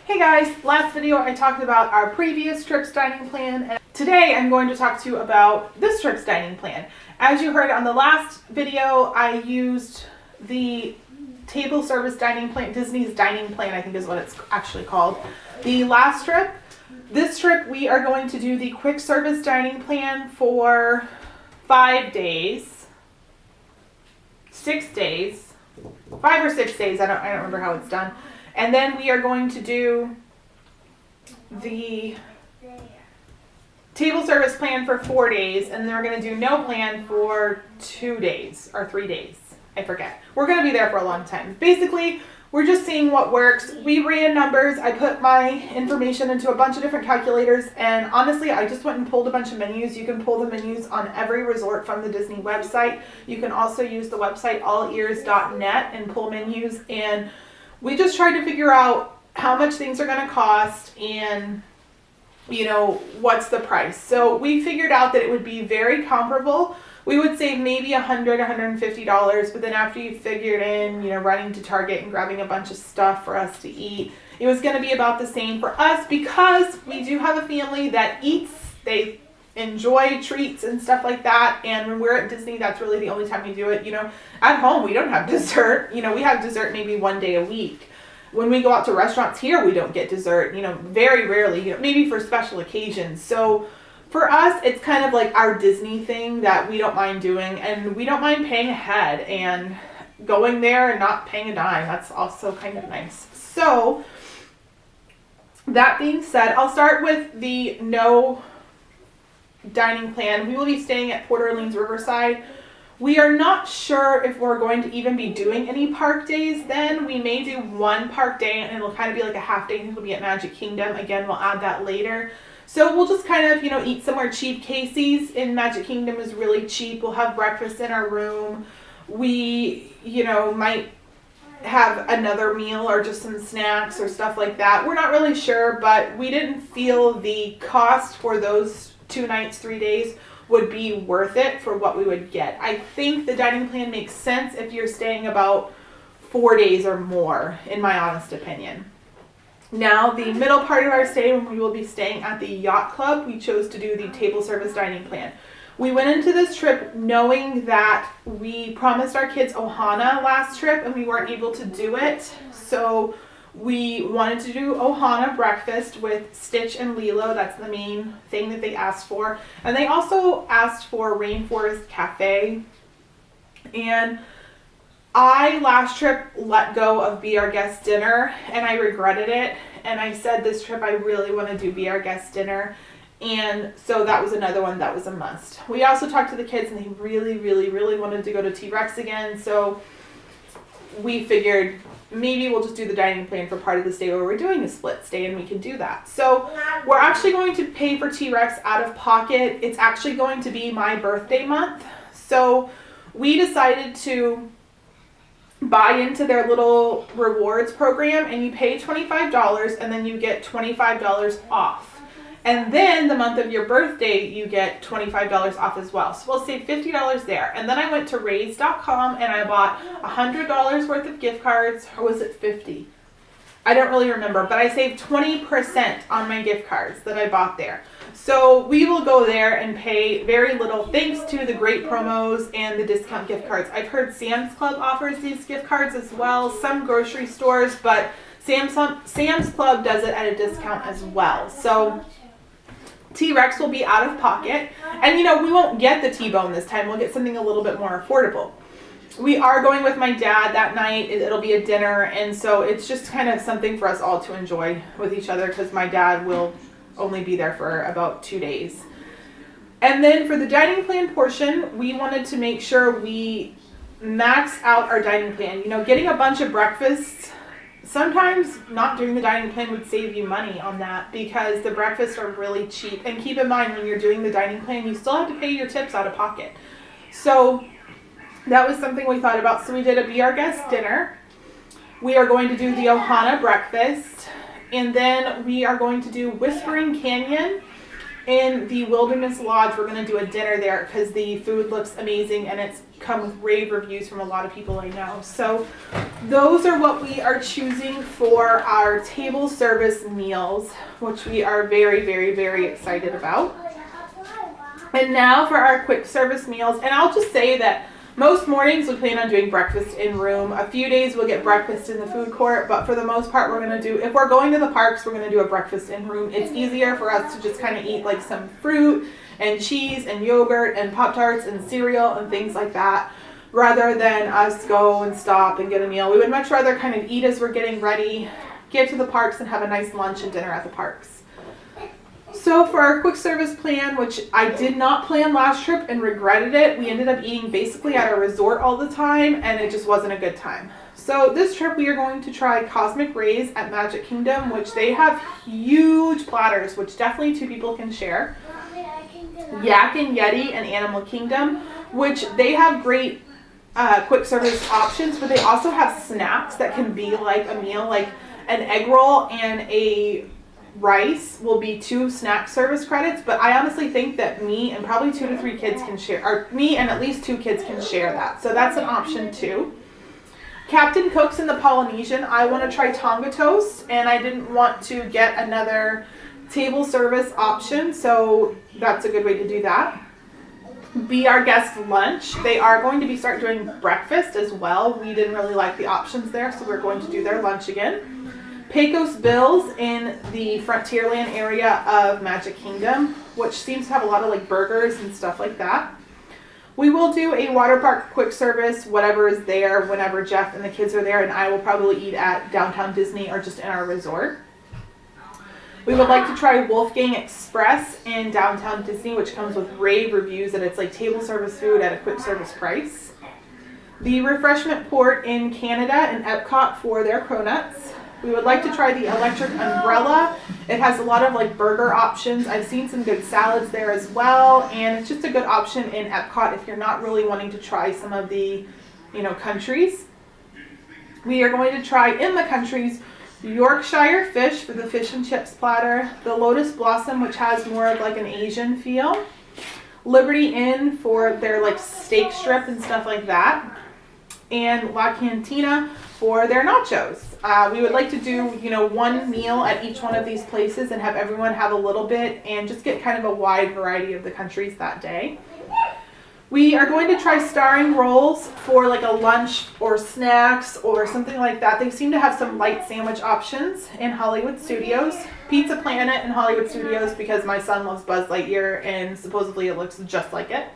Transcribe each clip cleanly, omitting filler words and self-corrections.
Hey guys, last video I talked about our previous trip's dining plan, and today I'm going to talk to you about this trip's dining plan. As you heard on the last video, I used the table service dining plan, Disney's dining plan I think is what it's actually called, the last trip. This trip we are going to do the quick service dining plan for 5 days, 6 days, 5 or 6 days, I don't remember how it's done. And then we are going to do the table service plan for 4 days, and then we're going to do no plan for 2 days or 3 days. I forget. We're going to be there for a long time. Basically, we're just seeing what works. We ran numbers. I put my information into a bunch of different calculators, and honestly, I just went and pulled a bunch of menus. You can pull the menus on every resort from the Disney website. You can also use the website allears.net and pull menus, and we just tried to figure out how much things are going to cost and, you know, what's the price. So we figured out that it would be very comparable. We would save maybe $100, $150, but then after you figured in, you know, running to Target and grabbing a bunch of stuff for us to eat, it was going to be about the same for us because we do have a family that eats. They enjoy treats and stuff like that, and when we're at Disney, that's really the only time we do it. You know, at home we don't have dessert. You know, we have dessert maybe 1 day a week. When we go out to restaurants here, we don't get dessert, you know, very rarely, you know, maybe for special occasions. So for us, it's kind of like our Disney thing that we don't mind doing, and we don't mind paying ahead and going there and not paying a dime. That's also kind of nice. So that being said, I'll start with the no dining plan. We will be staying at Port Orleans Riverside. We are not sure if we're going to even be doing any park days then. We may do one park day and it'll kind of be like a half day. It'll be at Magic Kingdom. Again, we'll add that later. So we'll just kind of, you know, eat somewhere cheap. Casey's in Magic Kingdom is really cheap. We'll have breakfast in our room. We, you know, might have another meal or just some snacks or stuff like that. We're not really sure, but we didn't feel the cost for those 2 nights, 3 days would be worth it for what we would get. I think the dining plan makes sense if you're staying about 4 days or more, in my honest opinion. Now, the middle part of our stay, when we will be staying at the Yacht Club, we chose to do the table service dining plan. We went into this trip knowing that we promised our kids Ohana last trip and we weren't able to do it. So we wanted to do Ohana breakfast with Stitch and Lilo. That's the main thing that they asked for. And they also asked for Rainforest Cafe. And I last trip let go of Be Our Guest Dinner and I regretted it. And I said this trip I really want to do Be Our Guest Dinner. And so that was another one that was a must. We also talked to the kids and they really, really, really wanted to go to T-Rex again. So we figured maybe we'll just do the dining plan for part of the stay where we're doing a split stay and we can do that. So we're actually going to pay for T-Rex out of pocket. It's actually going to be my birthday month. So we decided to buy into their little rewards program and you pay $25 and then you get $25 off. And then the month of your birthday, you get $25 off as well. So we'll save $50 there. And then I went to raise.com and I bought $100 worth of gift cards. Or was it 50? I don't really remember, but I saved 20% on my gift cards that I bought there. So we will go there and pay very little thanks to the great promos and the discount gift cards. I've heard Sam's Club offers these gift cards as well, some grocery stores, but Sam's Club does it at a discount as well. So T-Rex will be out of pocket. And, you know, we won't get the T-bone this time. We'll get something a little bit more affordable. We are going with my dad that night. It'll be a dinner. And so it's just kind of something for us all to enjoy with each other because my dad will only be there for about 2 days. And then for the dining plan portion, we wanted to make sure we max out our dining plan. You know, getting a bunch of breakfasts, sometimes not doing the dining plan would save you money on that because the breakfasts are really cheap. And keep in mind, when you're doing the dining plan, you still have to pay your tips out of pocket. So that was something we thought about. So we did a Be Our Guest dinner. We are going to do the Ohana breakfast. And then we are going to do Whispering Canyon in the Wilderness Lodge. We're going to do a dinner there because the food looks amazing and it's come with rave reviews from a lot of people I know. So those are what we are choosing for our table service meals, which we are very, very, very excited about. And now for our quick service meals, and I'll just say that most mornings we plan on doing breakfast in room. A few days we'll get breakfast in the food court, but for the most part we're going to do, if we're going to the parks, we're going to do a breakfast in room. It's easier for us to just kind of eat like some fruit and cheese and yogurt and Pop-Tarts and cereal and things like that, rather than us go and stop and get a meal. We would much rather kind of eat as we're getting ready, get to the parks, and have a nice lunch and dinner at the parks. So for our quick service plan, which I did not plan last trip and regretted it, we ended up eating basically at a resort all the time, and it just wasn't a good time. So this trip we are going to try Cosmic Rays at Magic Kingdom, which they have huge platters, which definitely 2 people can share. Yak and Yeti and Animal Kingdom, which they have great quick service options, but they also have snacks that can be like a meal, like an egg roll and a rice will be 2 snack service credits, but I honestly think that me and probably 2 to 3 kids can share, or me and at least 2 kids can share that. So that's an option too. Captain Cook's in the Polynesian, I want to try Tonga Toast, and I didn't want to get another table service option, so that's a good way to do that. Be Our Guest lunch. They are going to be start doing breakfast as well. We didn't really like the options there, so we're going to do their lunch again. Pecos Bill's in the Frontierland area of Magic Kingdom, which seems to have a lot of like burgers and stuff like that. We will do a water park quick service, whatever is there, whenever Jeff and the kids are there, and I will probably eat at Downtown Disney or just in our resort. We would like to try Wolfgang Express in Downtown Disney, which comes with rave reviews that it's like table service food at a quick service price. The Refreshment Port in Canada and Epcot for their cronuts. We would like to try the Electric Umbrella. It has a lot of like burger options. I've seen some good salads there as well, and it's just a good option in Epcot if you're not really wanting to try some of the, countries. We are going to try in the countries Yorkshire Fish for the fish and chips platter, the Lotus Blossom, which has more of like an Asian feel, Liberty Inn for their like steak strip and stuff like that, and La Cantina for their nachos. We would like to do, one meal at each one of these places and have everyone have a little bit and just get kind of a wide variety of the countries that day. We are going to try Starring Rolls for like a lunch or snacks or something like that. They seem to have some light sandwich options in Hollywood Studios. Pizza Planet in Hollywood Studios because my son loves Buzz Lightyear and supposedly it looks just like it.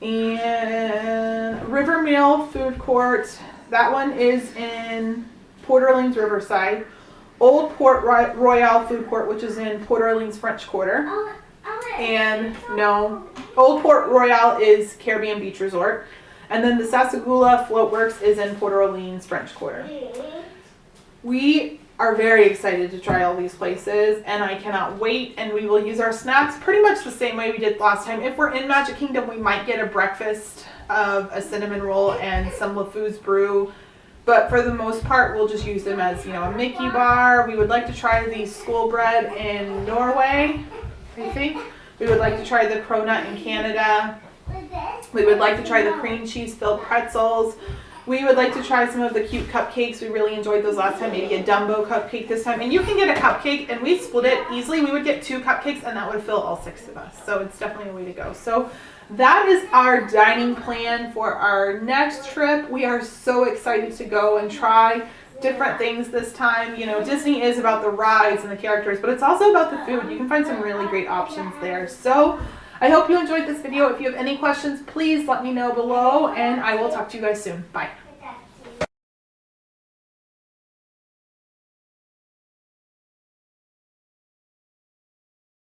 And River Mill Food Court. That one is in Port Orleans Riverside. Old Port Royale Food Court, which is in Port Orleans French Quarter. And no, Old Port Royale is Caribbean Beach Resort. And then the Sasagula Floatworks is in Port Orleans French Quarter. We are very excited to try all these places, and I cannot wait. And we will use our snacks pretty much the same way we did last time. If we're in Magic Kingdom, we might get a breakfast of a cinnamon roll and some LeFou's brew, but for the most part we'll just use them as a Mickey bar. We would like to try the school bread in Norway, I think. We would like to try the cronut in Canada. We would like to try the cream cheese filled pretzels. We would like to try some of the cute cupcakes. We really enjoyed those last time. Maybe a Dumbo cupcake this time. And you can get a cupcake, and we split it easily. We would get 2 cupcakes, and that would fill all 6 of us. So it's definitely a way to go. So that is our dining plan for our next trip. We are so excited to go and try different things this time. Disney is about the rides and the characters, but it's also about the food. You can find some really great options there. So I hope you enjoyed this video. If you have any questions, please let me know below, and I will talk to you guys soon. Bye.